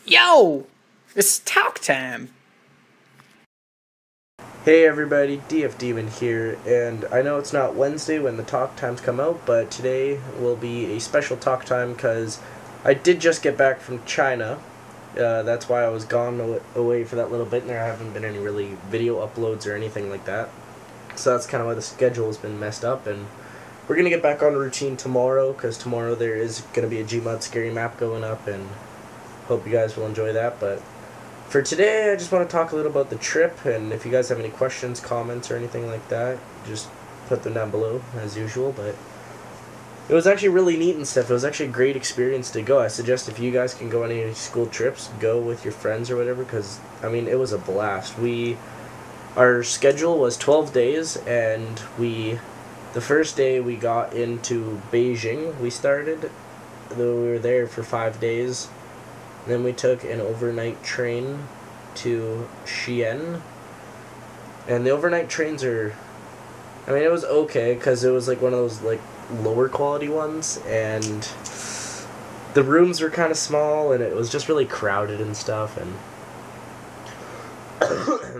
Yo! It's talk time! Hey everybody, DF Demon here, and I know it's not Wednesday when the talk times come out, but today will be a special talk time because I did just get back from China. That's why I was gone away for that little bit, and there haven't been any really video uploads or anything like that. So that's kind of why the schedule has been messed up, and we're going to get back on routine tomorrow, because tomorrow there is going to be a Gmod scary map going up, and hope you guys will enjoy that. But for today, I just want to talk a little about the trip, and if you guys have any questions, comments, or anything like that, just put them down below, as usual. But it was actually really neat and stuff. It was actually a great experience to go. I suggest if you guys can go on any school trips, go with your friends or whatever, because, I mean, it was a blast. Our schedule was 12 days, and the first day we got into Beijing, we started, though we were there for 5 days. Then we took an overnight train to Xi'an, and the overnight trains it was okay, because it was like one of those like lower quality ones, and the rooms were kind of small, and it was just really crowded and stuff, and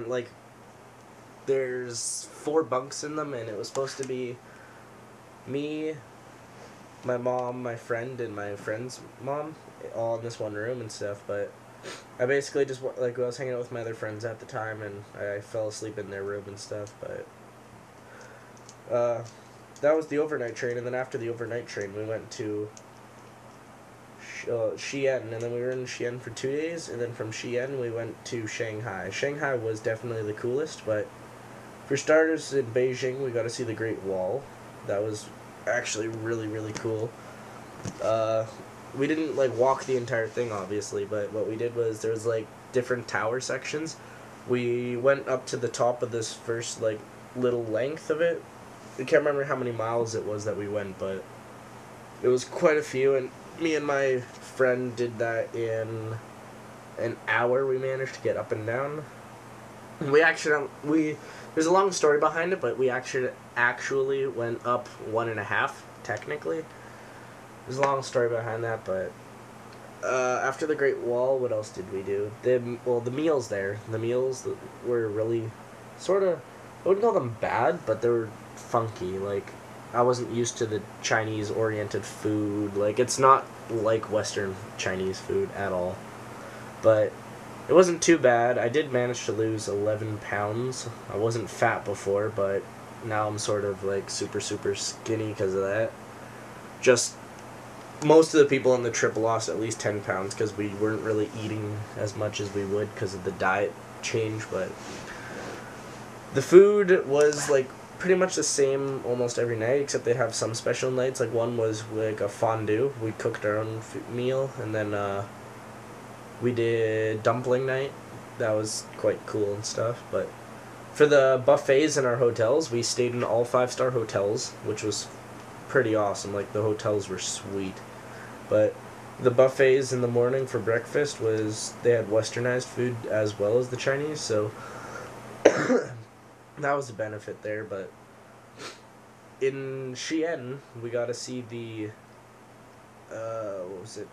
like there's 4 bunks in them, and it was supposed to be me, my mom, my friend, and my friend's mom, all in this one room and stuff. But I basically just, like, I was hanging out with my other friends at the time, and I fell asleep in their room and stuff. But that was the overnight train, and then after the overnight train we went to Xi'an, and then we were in Xi'an for 2 days, and then from Xi'an we went to Shanghai. Shanghai was definitely the coolest, but for starters, in Beijing we got to see the Great Wall. That was actually really, really cool. We didn't like walk the entire thing, obviously, but what we did was there was like different tower sections. We went up to the top of this first like little length of it. I can't remember how many miles it was that we went, but it was quite a few, and me and my friend did that in an hour. We managed to get up and down. There's a long story behind it, but we actually went up 1.5, technically. There's a long story behind that, but after the Great Wall, what else did we do? The meals there. The meals were really sort of, I wouldn't call them bad, but they were funky. Like, I wasn't used to the Chinese-oriented food. Like, it's not like Western Chinese food at all. But it wasn't too bad. I did manage to lose 11 pounds. I wasn't fat before, but now I'm sort of like super, super skinny because of that. Just most of the people on the trip lost at least 10 pounds because we weren't really eating as much as we would because of the diet change, but the food was like pretty much the same almost every night, except they'd have some special nights. Like, one was like a fondue. We cooked our own meal, and then we did dumpling night. That was quite cool and stuff. But for the buffets in our hotels, we stayed in all 5-star hotels, which was pretty awesome. Like, the hotels were sweet. But the buffets in the morning for breakfast they had westernized food as well as the Chinese, so that was a benefit there. But in Xi'an, we got to see the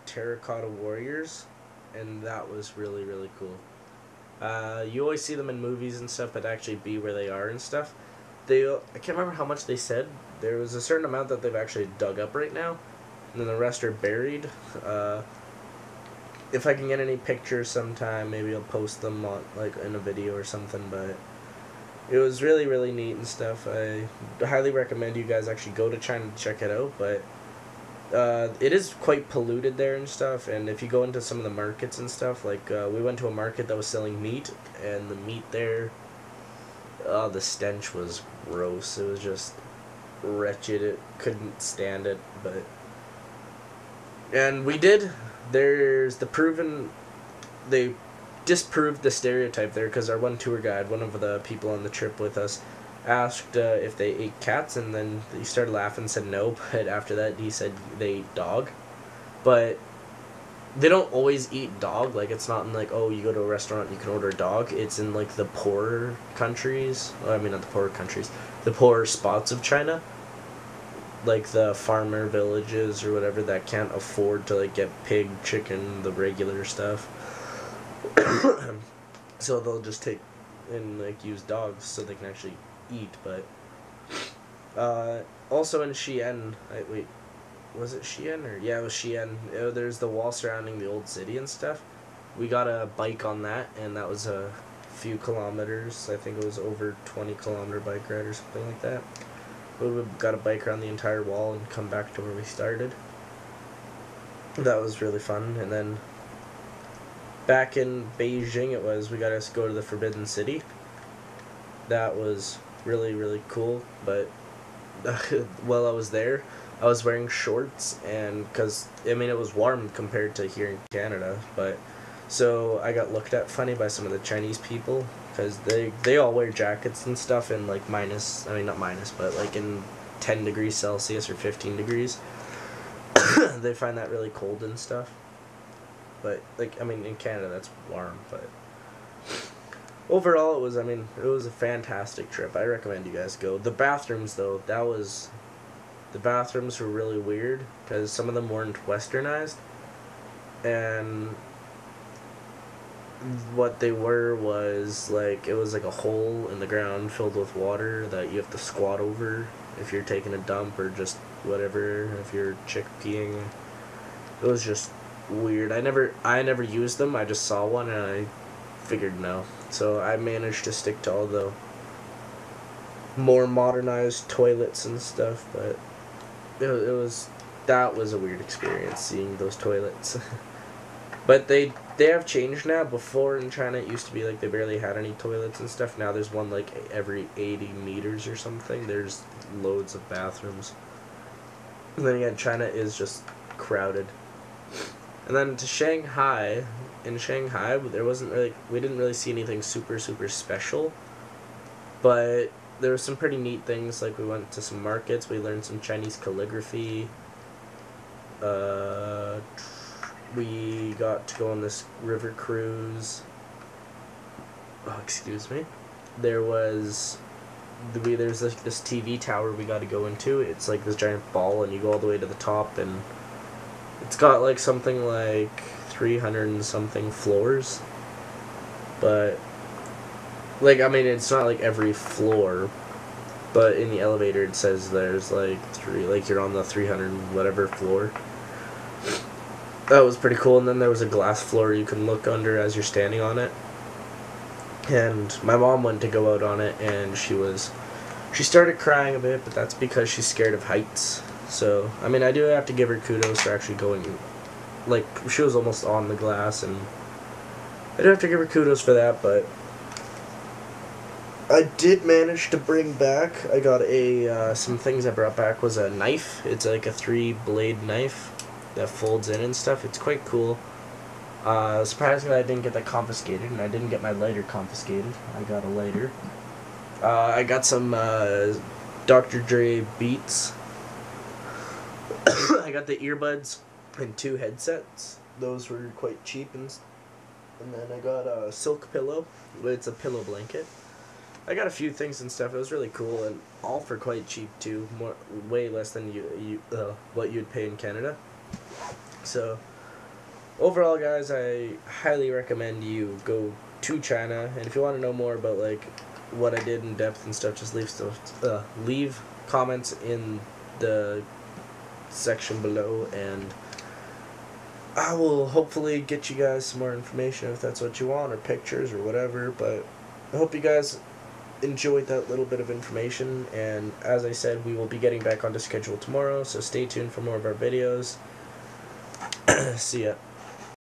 Terracotta Warriors, and that was really, really cool. You always see them in movies and stuff, but actually be where they are and stuff. I can't remember how much they said. There was a certain amount that they've actually dug up right now, and then the rest are buried. If I can get any pictures sometime, maybe I'll post them on, like, in a video or something. But it was really, really neat and stuff. I highly recommend you guys actually go to China to check it out. But it is quite polluted there and stuff, and if you go into some of the markets and stuff, like we went to a market that was selling meat, and the meat there, the stench was gross. It was just wretched. It couldn't stand it. And they disproved the stereotype there, because our one tour guide, one of the people on the trip with us, asked if they ate cats, and then he started laughing and said no, but after that he said they ate dog. But they don't always eat dog. Like, it's not in like, oh, you go to a restaurant, you can order a dog. It's in like the poorer countries, well, I mean not the poorer countries, the poorer spots of China, like the farmer villages or whatever that can't afford to like get pig, chicken, the regular stuff. So they'll just take and like use dogs so they can actually eat. But also in Xi'an, wait, was it Xi'an or yeah, it was Xi'an. There's the wall surrounding the old city and stuff. We got a bike on that, and that was a few kilometers. I think it was over 20-kilometer bike ride or something like that. We got a bike around the entire wall and come back to where we started. That was really fun. And then back in Beijing, we got to go to the Forbidden City. That was really, really cool. But while I was there, I was wearing shorts, and because it was warm compared to here in Canada, but so I got looked at funny by some of the Chinese people because they all wear jackets and stuff in like not minus, but like in 10 degrees Celsius or 15 degrees. They find that really cold and stuff. But like in Canada that's warm, but overall it was a fantastic trip. I recommend you guys go. The bathrooms though, the bathrooms were really weird because some of them weren't westernized, and what they were was like, it was like a hole in the ground filled with water that you have to squat over if you're taking a dump or just whatever, if you're chick peeing. It was just weird. I never used them. I just saw one and I figured no. So I managed to stick to all the more modernized toilets and stuff, but that was a weird experience seeing those toilets. But they have changed now. Before in China it used to be like they barely had any toilets and stuff. Now there's one like every 80 meters or something. There's loads of bathrooms. And then again, China is just crowded. And then to Shanghai. In Shanghai, we didn't really see anything super, super special. But there were some pretty neat things. Like we went to some markets. We learned some Chinese calligraphy. We got to go on this river cruise. Oh, excuse me. There's like this TV tower we got to go into. It's like this giant ball, and you go all the way to the top, and it's got like something like 300 and something floors. But like it's not like every floor, but in the elevator it says there's like you're on the 300 whatever floor. That was pretty cool. And then there was a glass floor you can look under as you're standing on it. And my mom went to go out on it, and she started crying a bit, but that's because she's scared of heights. So I do have to give her kudos for actually going. Like, she was almost on the glass, and I do have to give her kudos for that. But I did manage to bring back. I got some things I brought back was a knife. It's like a 3-blade knife that folds in and stuff. It's quite cool. Surprisingly, I didn't get that confiscated, and I didn't get my lighter confiscated. I got a lighter. I got some Dr. Dre Beats. I got the earbuds and 2 headsets. Those were quite cheap, and then I got a silk pillow. It's a pillow blanket. I got a few things and stuff. It was really cool, and all for quite cheap too. Way less than what you'd pay in Canada. So overall, guys, I highly recommend you go to China, and if you want to know more about like what I did in depth and stuff, just leave comments in the section below, and I will hopefully get you guys some more information if that's what you want, or pictures or whatever. But I hope you guys enjoyed that little bit of information, and as I said, we will be getting back onto schedule tomorrow, so stay tuned for more of our videos. See ya.